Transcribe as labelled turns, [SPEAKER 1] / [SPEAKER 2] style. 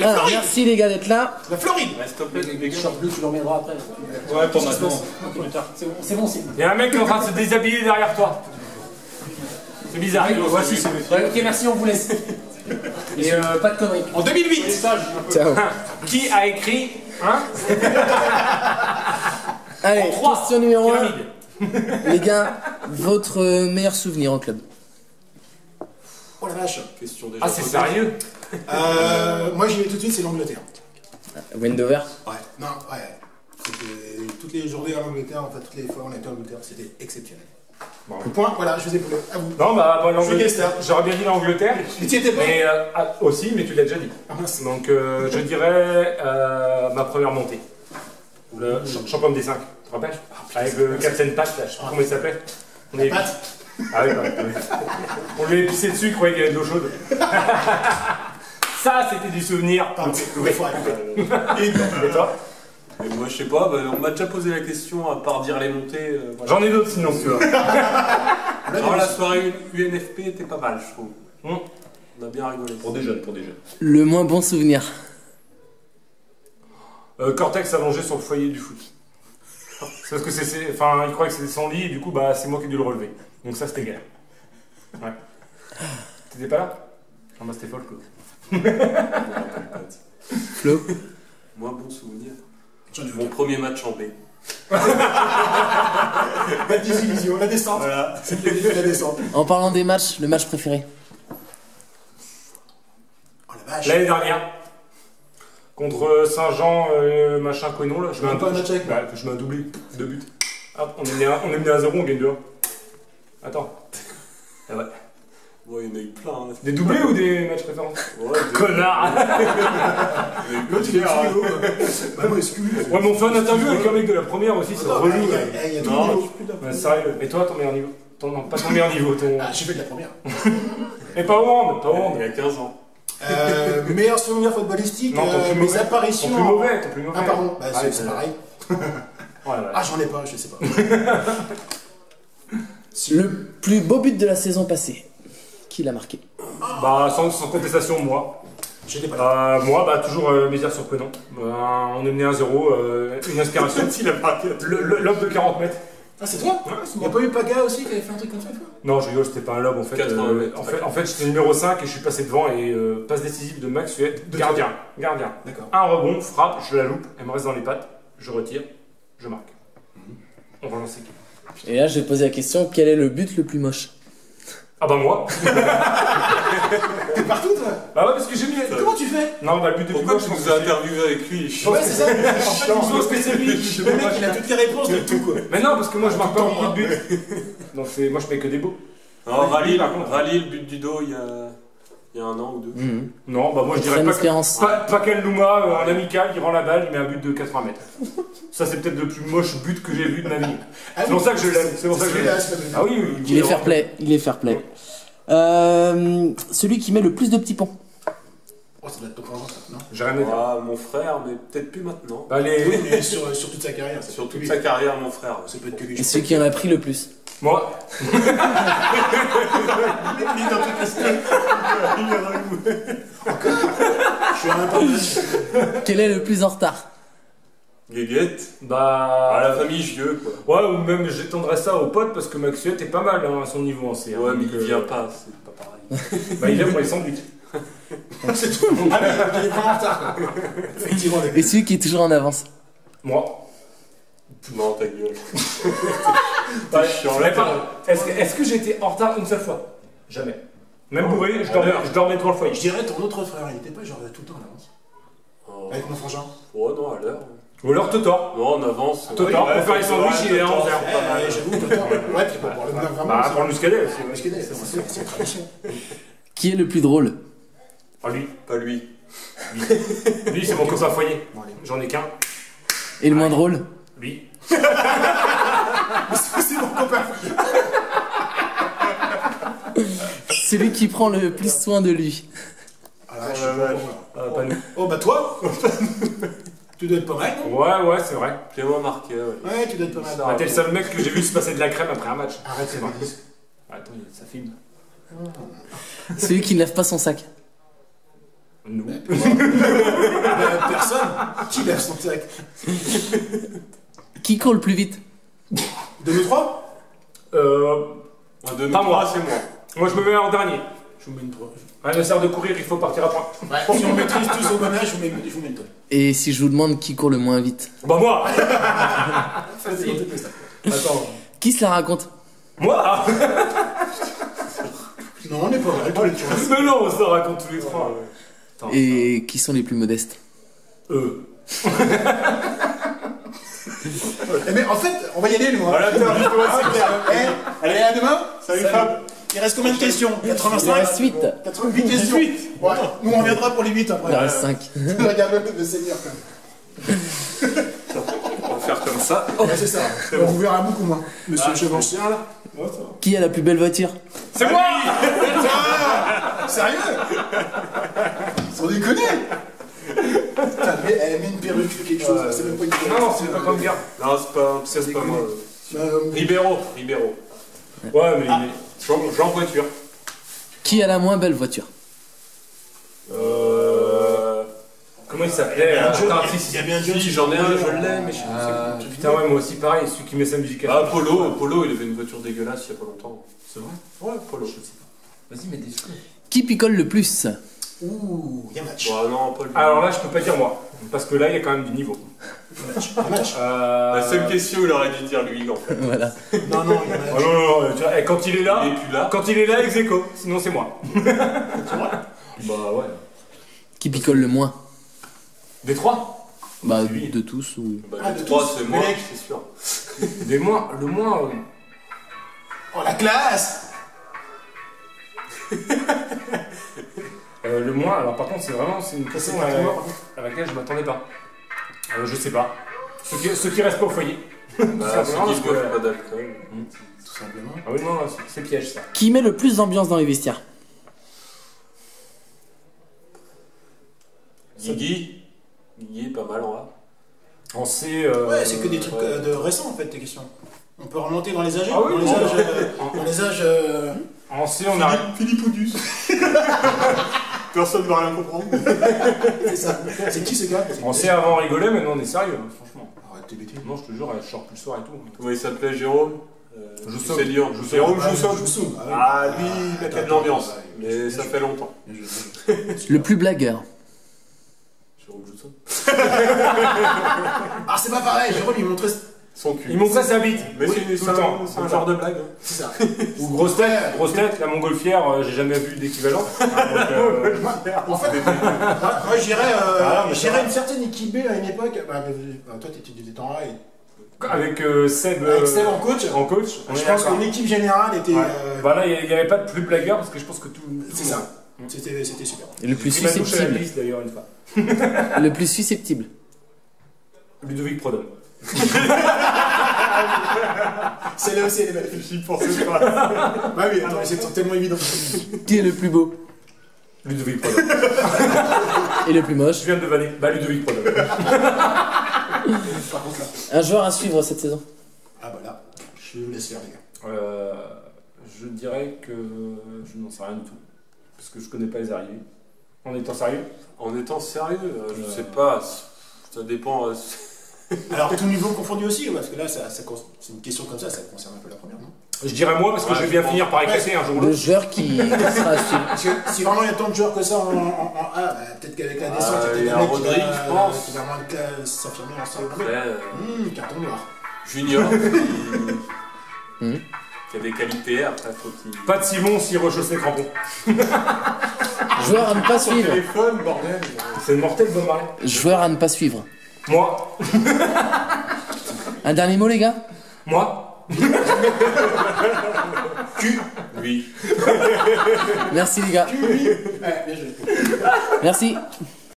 [SPEAKER 1] Alors, merci les gars d'être là.
[SPEAKER 2] La Floride.
[SPEAKER 3] S'il te plaît,
[SPEAKER 1] Le short bleu, tu l'emmèneras après.
[SPEAKER 3] Ouais, pour maintenant.
[SPEAKER 1] C'est bon, c'est bon.
[SPEAKER 4] Il y a un mec qui est en train de se déshabiller derrière toi. C'est bizarre.
[SPEAKER 3] Voici, c'est
[SPEAKER 1] Ouais, ok, merci, on vous laisse. Et pas de conneries.
[SPEAKER 2] En 2008.
[SPEAKER 1] Ciao.
[SPEAKER 4] Qui a écrit, hein?
[SPEAKER 1] Allez,
[SPEAKER 4] En 3,
[SPEAKER 1] question numéro 1.
[SPEAKER 4] pyramide.
[SPEAKER 1] Les gars, votre meilleur souvenir en club?
[SPEAKER 2] Oh la vache.
[SPEAKER 3] Question déjà.
[SPEAKER 4] Ah, c'est sérieux?
[SPEAKER 2] Moi j'y vais tout de suite, c'est l'Angleterre.
[SPEAKER 1] Wendover.
[SPEAKER 2] Ouais. Non, ouais. C'était toutes les journées en Angleterre, enfin toutes les fois on était en Angleterre, c'était exceptionnel.
[SPEAKER 4] Bon.
[SPEAKER 2] Le point, voilà, je vous ai voulu. À vous.
[SPEAKER 4] Non, bah, l'Angleterre.
[SPEAKER 2] Je suis
[SPEAKER 4] J'aurais bien dit l'Angleterre.
[SPEAKER 2] Mais tu y étais pas.
[SPEAKER 4] Mais aussi, mais tu l'as déjà dit.
[SPEAKER 2] Ah, mince.
[SPEAKER 4] Donc, je dirais ma première montée. Le champion des 5, tu te rappelles? Avec le Captain Pat, là, je sais pas comment il s'appelait. On est
[SPEAKER 2] Pat.
[SPEAKER 4] Ah oui, on lui a épicé dessus, il croyait qu'il y avait de l'eau chaude. Ça, c'était du souvenir.
[SPEAKER 2] Pardon, il faut arrêter.
[SPEAKER 4] Et toi?
[SPEAKER 3] Et moi, je sais pas, bah, on m'a déjà posé la question, à part dire les montées. Voilà.
[SPEAKER 4] J'en ai d'autres sinon, tu vois.
[SPEAKER 3] Alors, la soirée UNFP était pas mal, je trouve. On a bien rigolé.
[SPEAKER 4] Pour des jeunes, pour des jeunes.
[SPEAKER 1] Le moins bon souvenir.
[SPEAKER 4] Cortex allongé sur le foyer du foot. C'est parce que enfin, il croyait que c'était son lit et du coup, bah, c'est moi qui ai dû le relever. Donc ça, c'était galère. Ouais. T'étais pas là? Ah bah, c'était folle, quoi.
[SPEAKER 1] Flo.
[SPEAKER 3] Moi, bon souvenir.
[SPEAKER 2] J'en ai
[SPEAKER 3] Mon premier match en B.
[SPEAKER 2] La désillusion, la descente.
[SPEAKER 3] Voilà.
[SPEAKER 2] C'est le début de la descente.
[SPEAKER 1] En parlant des matchs, le match préféré?
[SPEAKER 2] Oh la vache.
[SPEAKER 4] L'année dernière, contre Saint-Jean, machin Conon, là, je mets
[SPEAKER 2] Même pas un match avec moi.
[SPEAKER 4] Ouais, je mets un doublé, 2 buts. Hop, on est mené à 0, on gagne 2-1. Attends. Ah ouais.
[SPEAKER 3] Ouais, il y en a eu plein. Hein.
[SPEAKER 4] Des doublés ou des matchs préférents?
[SPEAKER 3] Ouais,
[SPEAKER 4] Connard.
[SPEAKER 2] L'autre il est studio. Bah moi, excuse.
[SPEAKER 4] Ouais, mais on fait un interview avec un mec de la première aussi, c'est relou.
[SPEAKER 2] Il y a tout
[SPEAKER 4] Non,
[SPEAKER 2] le niveau.
[SPEAKER 4] Ouais, sérieux. Et toi, ton meilleur niveau? Non, pas ton meilleur niveau, ton...
[SPEAKER 2] Ah, j'ai fait de la première.
[SPEAKER 4] Et pas au monde, pas au monde.
[SPEAKER 3] Il y a 15 ans.
[SPEAKER 2] Meilleur souvenir footballistique,
[SPEAKER 4] Non, ton plus
[SPEAKER 2] mes
[SPEAKER 4] mauvais.
[SPEAKER 2] apparitions.
[SPEAKER 4] Ton plus mauvais, ton plus mauvais.
[SPEAKER 2] Ah, pardon, bah,
[SPEAKER 4] Ah,
[SPEAKER 2] c'est pareil.
[SPEAKER 4] Ouais, ouais.
[SPEAKER 2] Ah, j'en ai pas, je sais pas.
[SPEAKER 1] Le plus beau but de la saison passée? Qui l'a marqué?
[SPEAKER 4] Bah, sans contestation, moi.
[SPEAKER 2] J'étais pas là.
[SPEAKER 4] Moi, bah, toujours médias surprenant. On est mené à 0, une inspiration.
[SPEAKER 3] Il a marqué.
[SPEAKER 4] Lob de 40 mètres.
[SPEAKER 2] Ah, c'est toi? Il n'y a pas eu Paga aussi qui avait fait un truc comme ça une fois?
[SPEAKER 4] Non, je rigole, c'était pas un lob en fait.
[SPEAKER 3] 80 mètres.
[SPEAKER 4] En fait, j'étais numéro 5 et je suis passé devant et passe décisive de Max Suet. Gardien.
[SPEAKER 2] D'accord.
[SPEAKER 4] Un rebond, frappe, je la loupe, elle me reste dans les pattes, je retire, je marque. On va lancer qui?
[SPEAKER 1] Et là, je vais poser la question, quel est le but le plus moche?
[SPEAKER 4] Ah bah moi.
[SPEAKER 2] T'es partout, toi?
[SPEAKER 4] Bah ouais, parce que j'ai mis...
[SPEAKER 2] Comment tu fais?
[SPEAKER 4] Non, bah le but de
[SPEAKER 3] Pourquoi
[SPEAKER 4] plus
[SPEAKER 3] tu
[SPEAKER 4] moche,
[SPEAKER 3] nous
[SPEAKER 4] je
[SPEAKER 3] as
[SPEAKER 4] pense que
[SPEAKER 3] interviewé avec lui?
[SPEAKER 2] Ouais, c'est ça. En fait,
[SPEAKER 4] Non,
[SPEAKER 2] il pense que c'est lui. Le mec, il a toutes les réponses de tout, quoi.
[SPEAKER 4] Mais non, parce que moi je marque pas beaucoup de buts. Donc moi je mets que des beaux.
[SPEAKER 3] Non,
[SPEAKER 4] Oui, par contre.
[SPEAKER 3] Rallye, le but du dos, il y a 1 an ou 2.
[SPEAKER 4] Non, bah moi je dirais
[SPEAKER 1] Très
[SPEAKER 4] pas
[SPEAKER 1] expérience.
[SPEAKER 4] Pakel Nouma, en amical, il rend la balle, il met un but de 80 mètres. Ça c'est peut-être le plus moche but que j'ai vu de ma vie.
[SPEAKER 2] Ah
[SPEAKER 4] C'est pour ça que je l'aime. C'est pour ça que je l'aime.
[SPEAKER 2] celui-là,
[SPEAKER 4] Ah oui, oui.
[SPEAKER 1] Il est fair play, il est fair play. Celui qui met le plus de petits ponts?
[SPEAKER 2] Oh, ça doit être ton frère, ça, non?
[SPEAKER 4] J'ai rien à dire.
[SPEAKER 3] Ah, mon frère, mais peut-être plus maintenant.
[SPEAKER 4] Bah,
[SPEAKER 2] Oui, mais sur toute sa carrière.
[SPEAKER 3] Sur toute sa carrière, mon frère.
[SPEAKER 2] Ça peut être que lui.
[SPEAKER 1] Et celui qui en a pris le plus?
[SPEAKER 4] Moi,
[SPEAKER 2] Il est dans toute la semaine. Il est relou. Encore? Je suis un peu.
[SPEAKER 1] Quel est le plus en retard?
[SPEAKER 3] Guéguette.
[SPEAKER 4] bah.
[SPEAKER 3] À la famille vieux, quoi.
[SPEAKER 4] Ouais, ou même j'étendrais ça aux potes parce que Max Suet est pas mal hein, à son niveau en C. hein,
[SPEAKER 3] Ouais, mais
[SPEAKER 4] donc,
[SPEAKER 3] il vient pas, c'est pas pareil.
[SPEAKER 4] Bah, il vient pour les sandwichs.
[SPEAKER 2] C'est tout. Ah, mais il est pas en retard, quoi. Effectivement,
[SPEAKER 1] Et celui qui est toujours en avance?
[SPEAKER 4] Moi.
[SPEAKER 3] Non, ta gueule.
[SPEAKER 4] Ouais,
[SPEAKER 3] chiant,
[SPEAKER 4] mais
[SPEAKER 3] là,
[SPEAKER 4] pardon. Est-ce que j'ai été en retard une seule fois? Jamais. Même bourré, je dormais devant le foyer.
[SPEAKER 2] Je dirais ton autre frère, il était pas genre tout le temps en avance.
[SPEAKER 3] Oh.
[SPEAKER 2] Avec mon frangin.
[SPEAKER 3] Ouais, non, à l'heure.
[SPEAKER 4] Ou alors Totor.
[SPEAKER 3] Non, on avance.
[SPEAKER 4] Totor,
[SPEAKER 3] Ouais,
[SPEAKER 4] pour faire les sandwichs, il est à 11h.
[SPEAKER 2] J'avoue, tout le temps. Ouais, puis pour le vraiment.
[SPEAKER 4] Bah, pour le muscadet aussi.
[SPEAKER 2] C'est le muscadet, c'est tradition.
[SPEAKER 1] Qui est le plus drôle?
[SPEAKER 4] Ah, lui.
[SPEAKER 3] Pas lui.
[SPEAKER 4] Lui, c'est mon copain foyer.
[SPEAKER 2] Bon, allez.
[SPEAKER 4] J'en ai qu'un.
[SPEAKER 1] Et le moins drôle?
[SPEAKER 4] Lui.
[SPEAKER 2] C'est mon copain.
[SPEAKER 1] Celui qui prend le plus soin de lui?
[SPEAKER 2] Ah la vache.
[SPEAKER 4] Pas nous.
[SPEAKER 2] Oh bah toi. Tu dois être pas mal, non?
[SPEAKER 4] Ouais, c'est vrai.
[SPEAKER 3] J'ai moins marqué, ouais.
[SPEAKER 2] Ouais, tu dois être pas mal.
[SPEAKER 4] Bah, t'es le seul mec que j'ai vu se passer de la crème après un match.
[SPEAKER 2] Arrête, c'est vrai.
[SPEAKER 4] Attends, ça filme.
[SPEAKER 1] Celui qui ne lève pas son sac?
[SPEAKER 4] Nous.
[SPEAKER 2] Personne. Qui lève son sac?
[SPEAKER 1] Qui court le plus vite?
[SPEAKER 2] De nous trois?
[SPEAKER 3] De nous
[SPEAKER 4] Pas moi.
[SPEAKER 3] trois, c'est moi.
[SPEAKER 4] Moi, je me mets en dernier.
[SPEAKER 2] Je vous mets une 3.
[SPEAKER 4] Rien ne sert de courir, il faut partir à point.
[SPEAKER 2] Ouais, si on maîtrise tous au bon âge, je vous mets une tonne.
[SPEAKER 1] Et si je vous demande qui court le moins vite?
[SPEAKER 4] Bah moi.
[SPEAKER 2] Facile.
[SPEAKER 4] Attends.
[SPEAKER 1] Qui se la raconte?
[SPEAKER 4] Moi.
[SPEAKER 2] Non, on est pas mal tous les trois.
[SPEAKER 4] Mais non, on se raconte tous les trois. Attends,
[SPEAKER 1] Et qui sont les plus modestes?
[SPEAKER 4] eux.
[SPEAKER 2] Eh mais en fait, on va y aller, nous. Hein.
[SPEAKER 4] Voilà, justement, c'est clair.
[SPEAKER 2] Allez, à demain.
[SPEAKER 3] Salut Fab.
[SPEAKER 2] Il reste combien de questions?
[SPEAKER 1] Il
[SPEAKER 2] 85.
[SPEAKER 1] reste 8.
[SPEAKER 2] 88 questions. Ouais. Nous, on reviendra pour les 8 après.
[SPEAKER 1] Il en reste 5.
[SPEAKER 2] Regarde le seigneur quand même.
[SPEAKER 3] On va faire comme ça.
[SPEAKER 2] Ouais, c'est ça. On vous verra beaucoup moins. Monsieur le chevalier là.
[SPEAKER 1] Qui a la plus belle voiture?
[SPEAKER 4] C'est moi.
[SPEAKER 2] Sérieux? Sans déconner. Putain, mais elle met une perruque ou quelque chose. C'est même pas une perruque.
[SPEAKER 4] Non, c'est pas comme bien.
[SPEAKER 3] Non, c'est pas moi. Ribeiro.
[SPEAKER 4] Ouais, mais il est. Jean voiture.
[SPEAKER 1] Qui a la moins belle voiture?
[SPEAKER 4] Comment il s'appelait?
[SPEAKER 2] Il y a bien un
[SPEAKER 3] Si, j'en ai un, je l'ai, mais je sais plus.
[SPEAKER 4] Putain, ouais, moi aussi pareil, celui qui met sa musique à
[SPEAKER 3] Ah, Polo, il avait une voiture dégueulasse il y a pas longtemps.
[SPEAKER 4] C'est vrai?
[SPEAKER 3] Ouais, Polo.
[SPEAKER 4] Vas-y, mets des sous.
[SPEAKER 1] Qui picole le plus?
[SPEAKER 2] Ouh, il y a un match.
[SPEAKER 3] Bon, non, pas le
[SPEAKER 4] Alors là, je peux pas dire moi. Parce que là, il y a quand même du niveau.
[SPEAKER 2] Un match.
[SPEAKER 3] La seule question, il aurait dû dire lui, en fait.
[SPEAKER 1] Voilà.
[SPEAKER 2] Non, non, il y a un
[SPEAKER 4] Oh
[SPEAKER 2] match.
[SPEAKER 4] non, non, tu vois, quand il est là,
[SPEAKER 3] Il est plus là.
[SPEAKER 4] quand il est là, ex aequo. Sinon, c'est moi.
[SPEAKER 2] C'est vrai?
[SPEAKER 4] Bah ouais.
[SPEAKER 1] Qui picole le moins?
[SPEAKER 4] Des trois?
[SPEAKER 1] Bah,
[SPEAKER 4] C'est lui.
[SPEAKER 1] de tous ou.
[SPEAKER 3] Bah,
[SPEAKER 2] Ah,
[SPEAKER 3] les
[SPEAKER 2] de
[SPEAKER 3] trois,
[SPEAKER 2] tous,
[SPEAKER 3] c'est moi,
[SPEAKER 2] mec.
[SPEAKER 3] c'est sûr.
[SPEAKER 4] Des moins. Le moins.
[SPEAKER 2] Oh, la classe.
[SPEAKER 4] Le moins, alors par contre, c'est une
[SPEAKER 2] C'est
[SPEAKER 4] question
[SPEAKER 2] pas toi, par contre.
[SPEAKER 4] à laquelle je m'attendais pas. Je sais pas. Ceux qui restent pas au foyer.
[SPEAKER 3] Bah,
[SPEAKER 4] simplement,
[SPEAKER 3] ceux qui
[SPEAKER 4] parce que-
[SPEAKER 3] boivent pas d'alcool.
[SPEAKER 2] Tout simplement.
[SPEAKER 4] Ah oui, non, c'est piège ça.
[SPEAKER 1] Qui met le plus d'ambiance dans les vestiaires?
[SPEAKER 3] Guigui est pas mal en A.
[SPEAKER 4] On sait.
[SPEAKER 2] Ouais, c'est que des trucs de récents en fait, tes questions. On peut remonter dans les âges.
[SPEAKER 4] Ah oui,
[SPEAKER 2] dans les
[SPEAKER 4] non,
[SPEAKER 2] âges.
[SPEAKER 4] non.
[SPEAKER 2] Dans les âges.
[SPEAKER 4] On sait, on a.
[SPEAKER 3] Philippe Oudus. Personne ne va rien comprendre.
[SPEAKER 2] C'est ça. C'est qui ce gars?
[SPEAKER 4] On sait avant rigoler, maintenant on est sérieux, hein, franchement.
[SPEAKER 2] Arrête tes bêtises.
[SPEAKER 4] Non, je te jure, je sors plus le soir et tout.
[SPEAKER 3] Comment il s'appelait, Jérôme
[SPEAKER 4] Joussoum.
[SPEAKER 3] C'est Lyon.
[SPEAKER 4] Joussoum.
[SPEAKER 3] Jérôme
[SPEAKER 2] Ah,
[SPEAKER 3] Joussoum.
[SPEAKER 2] Joussoum. Ah, oui.
[SPEAKER 3] Ah, lui, il a
[SPEAKER 2] Attends,
[SPEAKER 3] fait de l'ambiance.
[SPEAKER 2] attends,
[SPEAKER 3] Mais ça fait longtemps.
[SPEAKER 1] Le plus blagueur?
[SPEAKER 3] Jérôme Joussoum.
[SPEAKER 2] Ah, c'est pas pareil, Jérôme, il montrait.
[SPEAKER 3] Son cul.
[SPEAKER 4] Il montrait sa bite.
[SPEAKER 3] Mais
[SPEAKER 4] Oui,
[SPEAKER 3] c'est
[SPEAKER 4] tout le temps.
[SPEAKER 3] un genre de blague. hein.
[SPEAKER 2] C'est ça.
[SPEAKER 4] Ou grosse tête, la montgolfière, j'ai jamais vu d'équivalent.
[SPEAKER 2] En fait, moi
[SPEAKER 4] mais ça va.
[SPEAKER 2] une certaine équipe B à une époque. Bah, toi, t'étais en A.
[SPEAKER 4] Avec Seb,
[SPEAKER 2] Avec Seb en coach.
[SPEAKER 4] en coach, on
[SPEAKER 2] Je
[SPEAKER 4] est
[SPEAKER 2] pense
[SPEAKER 4] d'accord.
[SPEAKER 2] que l'équipe générale était.
[SPEAKER 4] Ouais. Bah là, il n'y avait pas de plus blagueur parce que je pense que tout.
[SPEAKER 2] C'est ça. C'était super.
[SPEAKER 1] Et le plus
[SPEAKER 4] Il m'a touché à la
[SPEAKER 1] susceptible?
[SPEAKER 4] liste d'ailleurs une fois.
[SPEAKER 1] Le plus susceptible?
[SPEAKER 4] Ludovic Prodhomme.
[SPEAKER 2] C'est là aussi, les belles.
[SPEAKER 3] J'y pensais pas.
[SPEAKER 2] Bah oui, attends, mais c'est tellement évident.
[SPEAKER 1] Qui est le plus beau?
[SPEAKER 4] Ludovic Prodhomme.
[SPEAKER 1] Et le plus moche?
[SPEAKER 4] Je viens de vanner. Bah Ludovic Prodhomme.
[SPEAKER 2] Par contre, là.
[SPEAKER 1] Un joueur à suivre cette saison?
[SPEAKER 2] Ah bah là, je vous laisse faire, les gars.
[SPEAKER 4] Je dirais que je n'en sais rien du tout. Parce que je connais pas les arrivées. En étant sérieux?
[SPEAKER 3] En étant sérieux, je sais pas. Ça dépend.
[SPEAKER 2] Alors, tout niveau confondu aussi, parce que là, c'est une question comme ça concerne un peu la première, non?
[SPEAKER 4] Je dirais moi parce que
[SPEAKER 3] Ouais,
[SPEAKER 4] je vais bien
[SPEAKER 3] je
[SPEAKER 4] finir par éclasser un jour ou
[SPEAKER 1] Le
[SPEAKER 4] l'autre.
[SPEAKER 1] joueur qui sera à suivre.
[SPEAKER 2] Parce que si vraiment il y a tant de joueurs que ça en A, bah, peut-être qu'avec la descente,
[SPEAKER 3] il
[SPEAKER 2] il
[SPEAKER 3] y
[SPEAKER 2] y
[SPEAKER 3] a
[SPEAKER 2] a des mecs
[SPEAKER 3] Rodrigue, je pense.
[SPEAKER 2] qui va vraiment s'affirmer en salle.
[SPEAKER 3] Après,
[SPEAKER 2] Carton noir.
[SPEAKER 3] Junior,
[SPEAKER 1] Hmm.
[SPEAKER 3] qui a des qualités, après faut qu'il.
[SPEAKER 4] Pas de Simon s'il rechausse les crampons.
[SPEAKER 1] Joueur à ne pas suivre.
[SPEAKER 3] Téléphone, bordel.
[SPEAKER 4] C'est mortel Bob Marley.
[SPEAKER 1] Joueur à ne pas suivre.
[SPEAKER 4] Moi.
[SPEAKER 1] Un dernier mot, les gars?
[SPEAKER 4] Moi.
[SPEAKER 3] Oui.
[SPEAKER 1] Merci, les gars.
[SPEAKER 2] Ouais, bien joué.
[SPEAKER 1] Merci.